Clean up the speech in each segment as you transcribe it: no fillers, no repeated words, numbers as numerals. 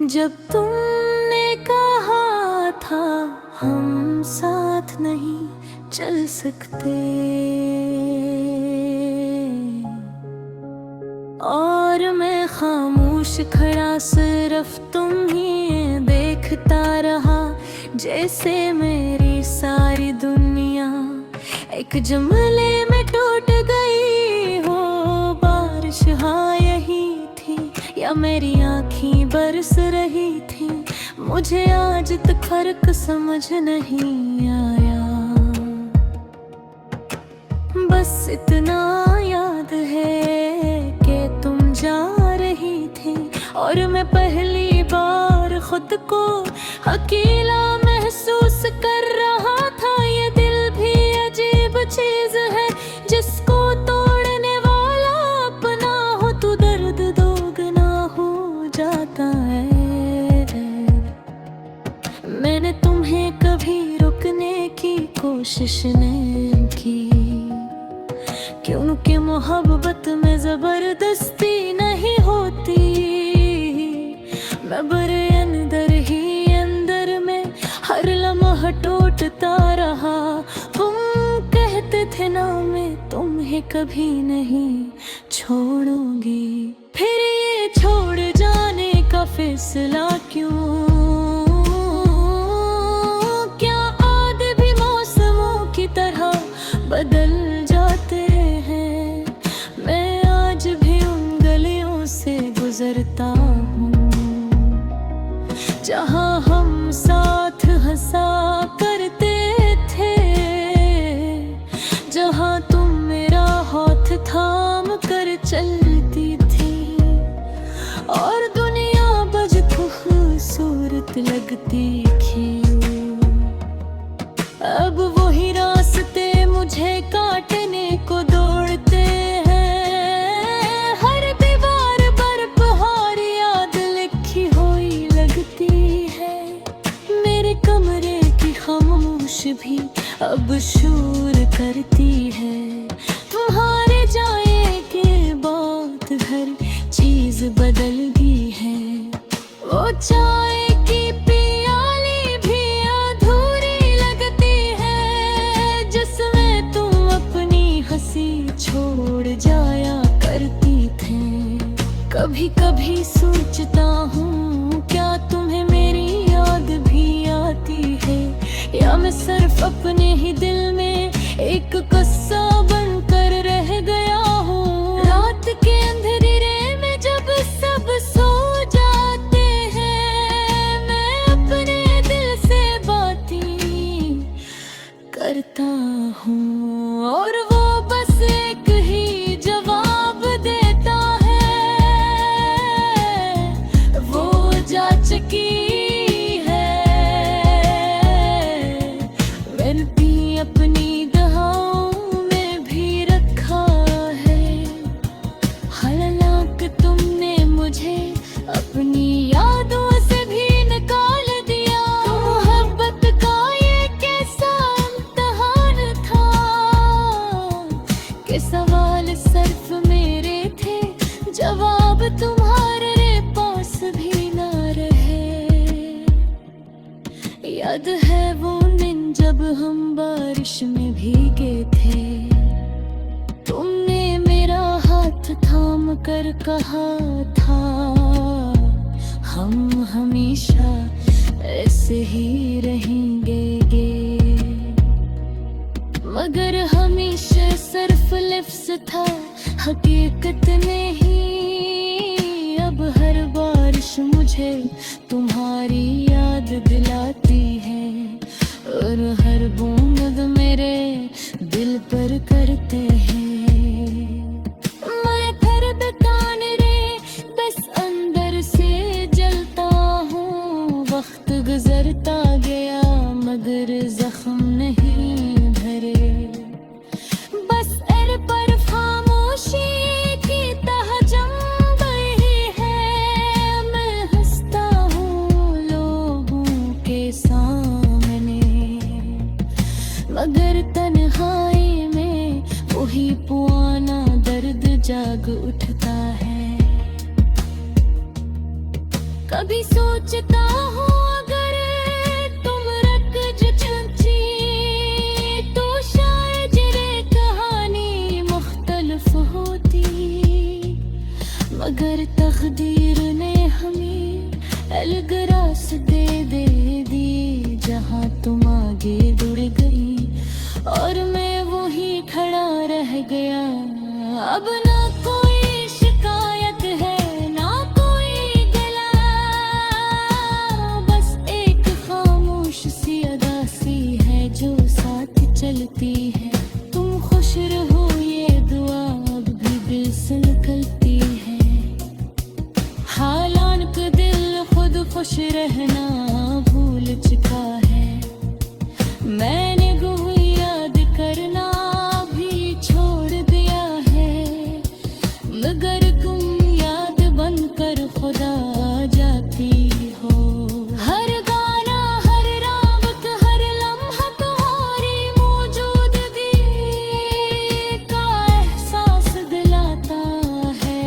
जब तुमने कहा था हम साथ नहीं चल सकते, और मैं खामोश खड़ा सिर्फ तुम ही देखता रहा, जैसे मेरी सारी दुनिया एक जुमले में टूट गई हो। बारिश हाँ यही थी या मेरी आँखें बरस रही थी, मुझे आज तक फर्क समझ नहीं आया। बस इतना याद है कि तुम जा रही थी और मैं पहली बार खुद को अकेला महसूस कर रहा था। ये दिल भी अजीब चीज है, जिसको तोड़ने वाला अपना हो तो दर्द दोगुना हो जाता है। मैंने तुम्हें कभी रुकने की कोशिश नहीं की, क्योंकि मोहब्बत में जबरदस्ती नहीं होती। मैं बड़े अंदर ही अंदर में हर लम्हा टूटता रहा। तुम कहते थे ना मैं तुम्हें कभी नहीं छोड़ूंगी, फिर ये छोड़ जाने का फैसला क्यों? क्या आदि भी मौसमों की तरह बदल जाते हैं? मैं आज भी उन गलियों से गुजरता हूँ जहाँ हम साथ हंसा करते थे, जहाँ तुम मेरा हाथ थाम कर चलती थी और दुनिया बज खूबसूरत लगती थी। अब वही रास्ते मुझे काटने को दौड़ते हैं, हर दीवार पर पहाड़ याद लिखी हुई लगती है। मेरे कमरे की खामोश भी अब शोर करती है, तुम्हारे जाए के बाद हर चीज बदल गई है। वो चाय की प्याली भी अधूरी लगती है, जिसमें तुम अपनी हंसी छोड़ जाया करती थे। कभी कभी सोचता हूँ क्या तुम्हें मेरी याद भी आती है, या मैं सिर्फ अपने ही दिल में एक किस्सा बनकर रह गया हूँ। रात के अंधेरे में जब सब सो जाते हैं, मैं अपने दिल से बातें करता हूँ और वो बस एक ही जवाब देता है, वो जा चुकी है। मैंने भी अपनी दुआओं में भी रखा है, हालांकि तुमने मुझे अपनी यादों से भी निकाल दिया। मोहब्बत का ये कैसा इम्तिहान था कि सवाल सिर्फ मेरे थे, जवाब तुम्हारे पास भी ना रहे। याद है वो दिन जब हम बारिश में भीगे थे, तुमने मेरा हाथ थाम कर कहा था हम हमेशा ऐसे ही रहेंगे। मगर हमेशा सिर्फ लफ्ज़ था, हकीकत नहीं। अब हर बारिश मुझे तुम्हारी याद दिलाती है और हर बूंद मेरे दिल पर करते हैं। मैं दर्द कान रे बस अंदर से जलता हूँ, वक्त गुजरता गया मगर जख्म नहीं भरे। बस एर पर खामोशी की तह जम गई है, मैं हंसता हूँ कभी सोचता हूँ अगर तुम रख जची तो शायद ये कहानी मुख्तलिफ होती, मगर तकदीर ने हमें अलग रास्ते दे दी। जहाँ तुम आगे जुड़ गई और मैं वहीं खड़ा रह गया। अब ना कोई शिकायत है ना कोई गिला, बस एक खामोश सी अदा सी है जो साथ चलती है। तुम खुश रहो ये दुआ अब भी दिल से निकलती है। हालांकि दिल खुद खुश रहना भूल चुका है, मैंने गुम याद करना भी छोड़ दिया है। मगर तुम याद बनकर खुदा जाती हो। हर गाना हर रावत हर लम्हा तुम्हारी मौजूदगी का एहसास दिलाता है।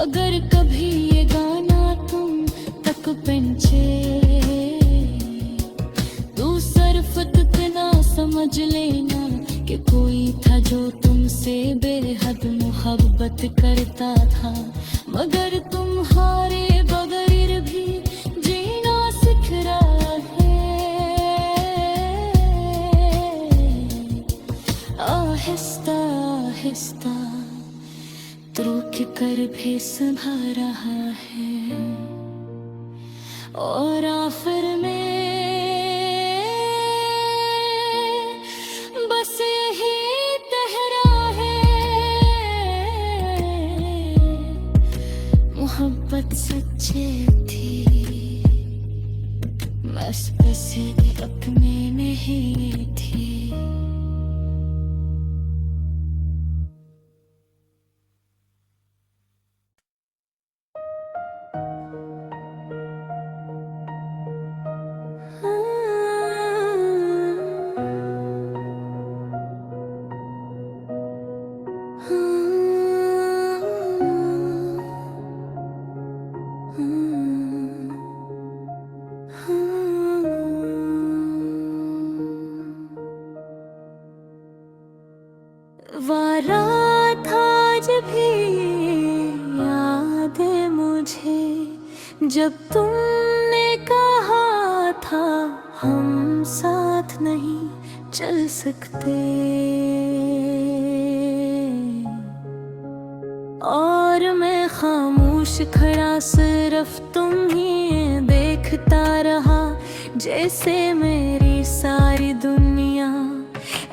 अगर कभी ये गाना तुम तक पहुंचे तो सिर्फ इतना समझ लेना कि कोई था जो तुमसे बेहद मोहब्बत करता था। मगर तुम्हारे बगैर भी जीना सीख रहा है। आहिस्ता आहिस्ता रुक कर भी संभा रहा है और आखिर में बस यही तहरा है। मोहब्बत सच्चे थी बस वक्त में नहीं थी। वारा था आज भी याद है मुझे जब तुमने कहा था हम साथ नहीं चल सकते, और मैं खामोश खड़ा सिर्फ तुम ही देखता रहा। जैसे मेरी सारी दुनिया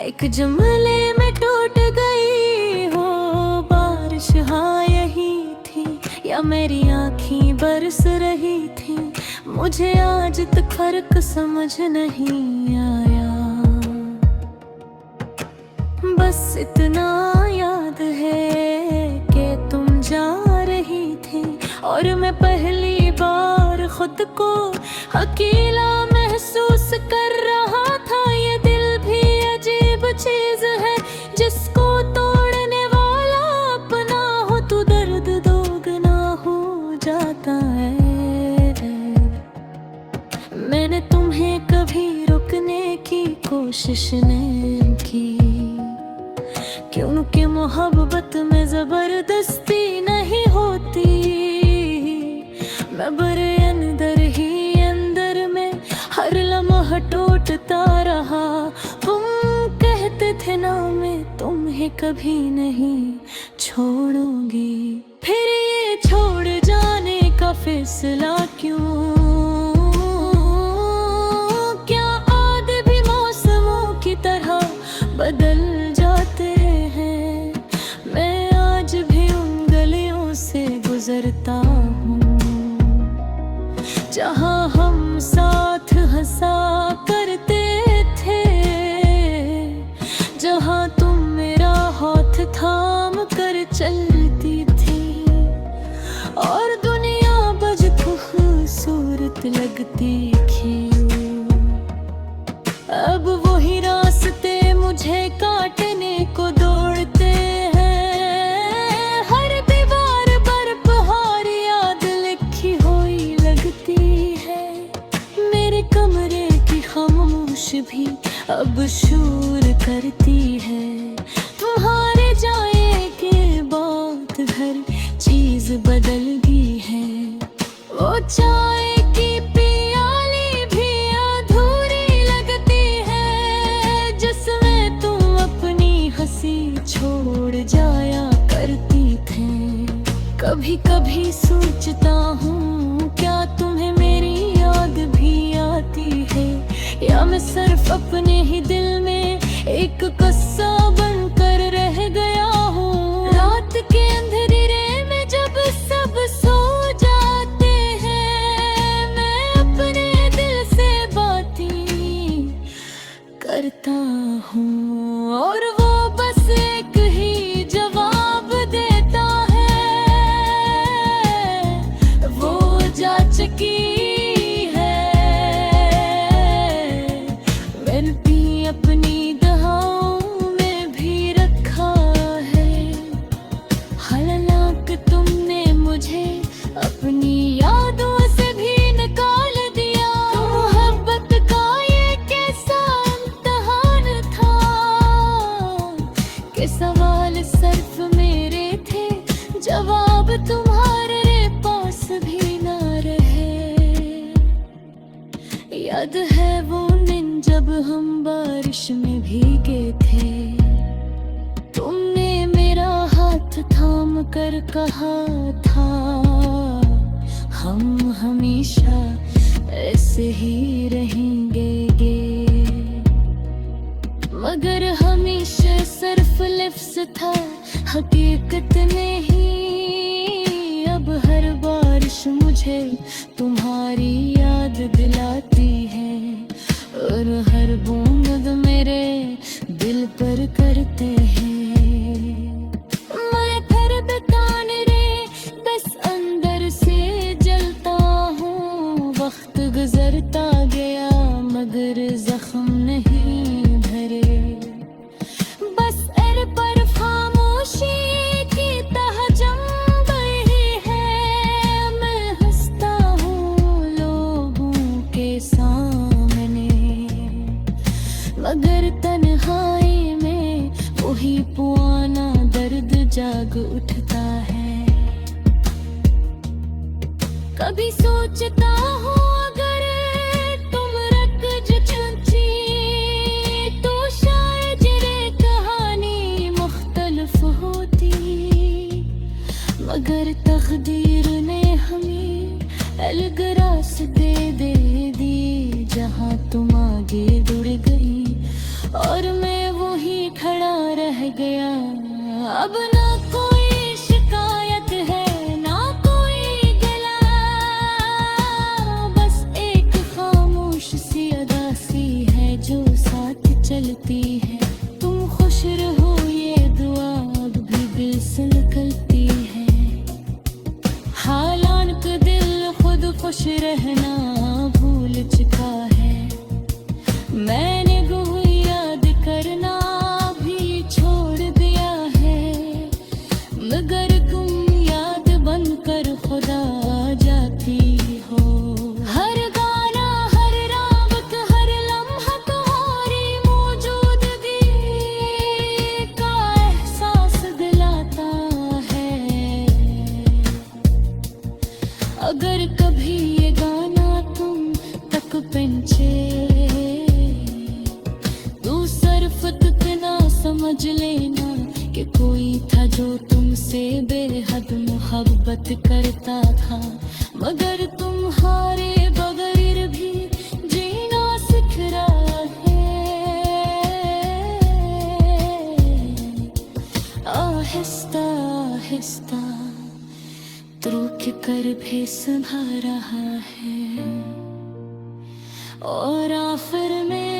एक जुमले में टूट गई हो। बारिश हाँ यही थी या मेरी आँखें बरस रही थी, मुझे आज तक फर्क समझ नहीं आया। बस इतना याद है कि तुम जा रही थी और मैं पहली बार खुद को अकेला महसूस कर रहा था। ये दिल भी अजीब चीज है जिसको तोड़ने वाला अपना हो तो दर्द दोगुना हो जाता है। मैंने तुम्हें कभी रुकने की कोशिश नहीं की, क्योंकि मोहब्बत में जबरदस्ती नहीं होती। मैं बड़े अंदर ही अंदर में हर लम्हा टूटता रहा। तुम कहते थे ना मैं तुम्हें कभी नहीं छोड़ूंगी, फिर ये छोड़ जाने का फैसला क्यों? क्या आदि भी मौसमों की तरह बदल जाते हैं? मैं आज भी उन गलियों से गुजरता हूँ जहाँ हम साथ हंसा करते थे, जहाँ तुम मेरा हाथ थाम कर चलती थी और दुनिया बज खूबसूरत लगती थी। अब वही रास्ते मुझे काटने को दौड़ते हैं, हर दीवार पर पहाड़ कभी कभी सोचता हूँ क्या तुम्हें मेरी याद भी आती है, या मैं सिर्फ अपने ही दिल में एक किस्सा बनकर रह गया हूँ। रात के अंधेरे में जब सब सो जाते हैं, मैं अपने दिल से बातें करता हूँ और वो बस एक ही जवाब देता है, वो जा चुकी है। मैंने भी अपनी दुआओं में भी रखा है, हालांकि तुमने मुझे अपनी यादों से भी निकाल दिया। मोहब्बत का ये कैसा इम्तिहान था कि सवाल सिर्फ मेरे थे, जवाब तुम्हारे पास भी ना रहे। याद है वो दिन जब हम बारिश में भीगे थे, तुमने मेरा हाथ थाम कर कहा था हम हमेशा ऐसे ही रहेंगे। मगर हमेशा सिर्फ लफ्ज़ था, हकीकत नहीं। अब हर बारिश मुझे तुम्हारी याद दिलाती है और हर बूंद मेरे दिल पर करते हैं। मैं फिर बेकान रे बस अंदर से जलता हूँ। वक्त गुजरता गया मगर जख्म नहीं भरे, बस एर पर खामोशी की तह जम गई है। मैं हंसता हूँ लोगों के सामने, मगर तन्हाई में वही पुराना दर्द जाग उठता है। कभी सोचता हूँ अगर तुम रख जाती तो शायद ये कहानी मुख्तलिफ होती, मगर तकदीर ने हमें अलग रास्ते दे दी। जहाँ तुम आगे जुड़ गई और मैं वही खड़ा रह गया। अब ना कोई शिकायत है ना कोई गिला, बस एक खामोश सी अदासी है जो साथ चलती है। तुम खुश रहो ये दुआ अब भी दिल से निकलती है। हालांकि दिल खुद खुश रहना भूल चुका है, मैंने गुह याद करना भी छोड़ दिया है। मगर तुम याद बनकर खुदा जाती हो। हर गाना हर रावत हर लम्हा तुम्हारी मौजूदगी का एहसास दिलाता है। अगर कभी ये गाना तुम तक पहुंचे तो सिर्फ इतना समझ लेना कि कोई था जो तुमसे बेहद मोहब्बत करता था, मगर तुम्हारे बगैर भी जीना सीख रहा है। आहिस्ता आहिस्ता रुक कर भी संभा रहा है और आखिर में